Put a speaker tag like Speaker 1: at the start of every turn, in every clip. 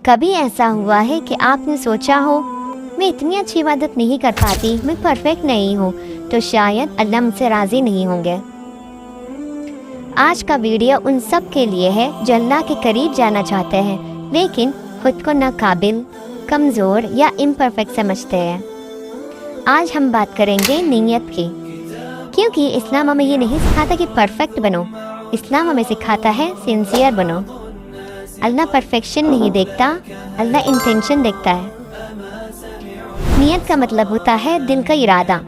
Speaker 1: کبھی ایسا ہوا ہے کہ آپ نے سوچا ہو میں اتنی اچھی عبادت نہیں کر پاتی، میں پرفیکٹ نہیں ہوں، تو شاید اللہ مجھ سے راضی نہیں ہوں گے؟ آج کا ویڈیو ان سب کے لیے ہے جو اللہ کے قریب جانا چاہتے ہیں لیکن خود کو ناقابل، کمزور یا امپرفیکٹ سمجھتے ہیں۔ آج ہم بات کریں گے نیت کی، کیونکہ اسلام ہمیں یہ نہیں سکھاتا کہ پرفیکٹ بنو، اسلام ہمیں سکھاتا ہے سنسیئر بنو۔ اللہ پرفیکشن نہیں دیکھتا، اللہ انٹینشن دیکھتا ہے۔ نیت کا مطلب ہوتا ہے دل کا ارادہ،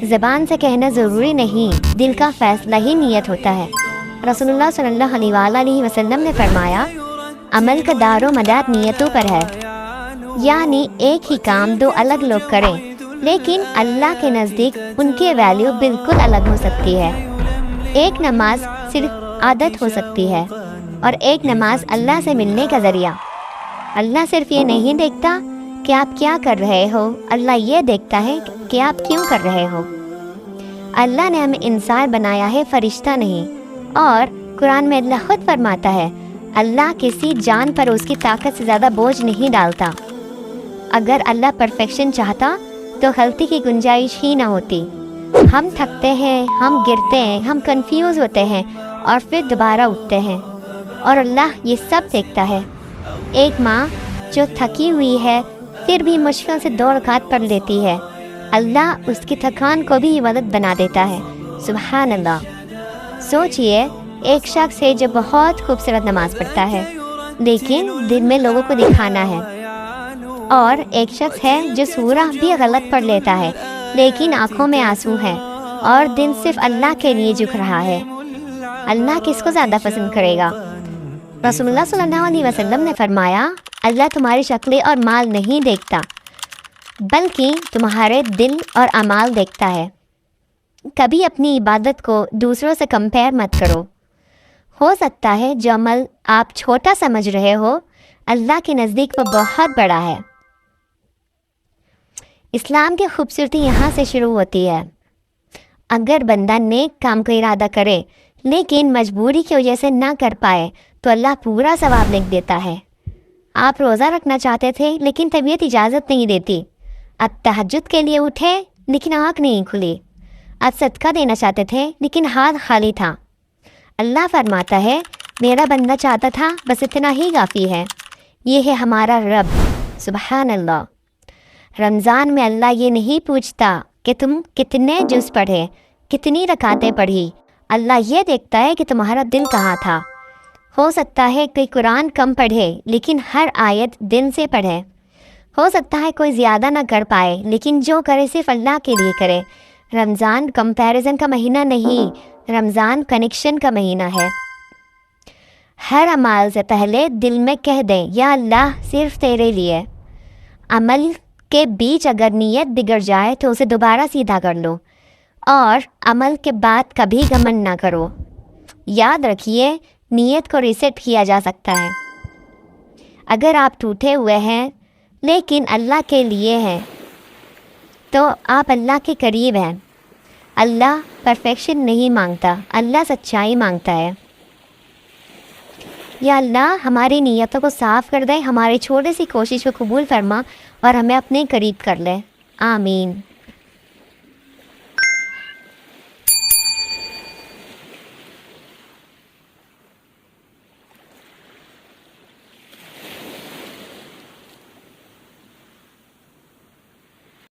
Speaker 1: زبان سے کہنا ضروری نہیں، دل کا فیصلہ ہی نیت ہوتا ہے۔ رسول اللہ صلی اللہ علیہ وآلہ وسلم نے فرمایا، عمل کا دار و مدار نیتوں پر ہے، یعنی ایک ہی کام دو الگ لوگ کریں لیکن اللہ کے نزدیک ان کی ویلیو بالکل الگ ہو سکتی ہے۔ ایک نماز صرف عادت ہو سکتی ہے اور ایک نماز اللہ سے ملنے کا ذریعہ۔ اللہ صرف یہ نہیں دیکھتا کہ آپ کیا کر رہے ہو، اللہ یہ دیکھتا ہے کہ آپ کیوں کر رہے ہو۔ اللہ نے ہمیں انسان بنایا ہے، فرشتہ نہیں، اور قرآن میں اللہ خود فرماتا ہے اللہ کسی جان پر اس کی طاقت سے زیادہ بوجھ نہیں ڈالتا۔ اگر اللہ پرفیکشن چاہتا تو غلطی کی گنجائش ہی نہ ہوتی۔ ہم تھکتے ہیں، ہم گرتے ہیں، ہم کنفیوز ہوتے ہیں اور پھر دوبارہ اٹھتے ہیں، اور اللہ یہ سب دیکھتا ہے۔ ایک ماں جو تھکی ہوئی ہے پھر بھی مشکل سے 2 رکعت پڑھ لیتی ہے، اللہ اس کی تھکان کو بھی عبادت بنا دیتا ہے۔ سبحان اللہ۔ سوچئے، ایک شخص ہے جو بہت خوبصورت نماز پڑھتا ہے لیکن دل میں لوگوں کو دکھانا ہے، اور ایک شخص ہے جو سورہ بھی غلط پڑھ لیتا ہے لیکن آنکھوں میں آنسو ہے اور دل صرف اللہ کے لیے جھک رہا ہے۔ اللہ کس کو زیادہ پسند کرے گا؟ رسول اللہ صلی اللہ علیہ وسلم نے فرمایا، اللہ تمہاری شکلیں اور مال نہیں دیکھتا بلکہ تمہارے دل اور اعمال دیکھتا ہے۔ کبھی اپنی عبادت کو دوسروں سے کمپیئر مت کرو۔ ہو سکتا ہے جو عمل آپ چھوٹا سمجھ رہے ہو اللہ کے نزدیک وہ بہت بڑا ہے۔ اسلام کی خوبصورتی یہاں سے شروع ہوتی ہے۔ اگر بندہ نیک کام کا ارادہ کرے لیکن مجبوری کی وجہ سے نہ کر پائے تو اللہ پورا ثواب لکھ دیتا ہے۔ آپ روزہ رکھنا چاہتے تھے لیکن طبیعت اجازت نہیں دیتی، اب تہجد کے لیے اٹھے لیکن آنکھ نہیں کھلی۔ آپ صدقہ دینا چاہتے تھے لیکن ہاتھ خالی تھا۔ اللہ فرماتا ہے، میرا بندہ چاہتا تھا بس اتنا ہی کافی ہے۔ یہ ہے ہمارا رب۔ سبحان اللہ۔ رمضان میں اللہ یہ نہیں پوچھتا کہ تم کتنے جز پڑھے، کتنی رکعتیں پڑھی، اللہ یہ دیکھتا ہے کہ تمہارا دل کہاں تھا۔ ہو سکتا ہے کوئی قرآن کم پڑھے لیکن ہر آیت دل سے پڑھے، ہو سکتا ہے کوئی زیادہ نہ کر پائے لیکن جو کرے صرف اللہ کے لیے کرے۔ رمضان کمپیریزن کا مہینہ نہیں، رمضان کنیکشن کا مہینہ ہے۔ ہر عمل سے پہلے دل میں کہہ دیں، یا اللہ صرف تیرے لیے۔ عمل کے بیچ اگر نیت بگڑ جائے تو اسے دوبارہ سیدھا کر لو، اور عمل کے بعد کبھی گھمنڈ نہ کرو۔ یاد رکھیے، نیت کو ریسیٹ کیا جا سکتا ہے۔ اگر آپ ٹوٹے ہوئے ہیں لیکن اللہ کے لیے ہیں تو آپ اللہ کے قریب ہیں۔ اللہ پرفیکشن نہیں مانگتا، اللہ سچائی مانگتا ہے۔ یا اللہ ہماری نیتوں کو صاف کر دے، ہماری چھوٹی سی کوشش کو قبول فرما اور ہمیں اپنے قریب کر لے۔ آمین۔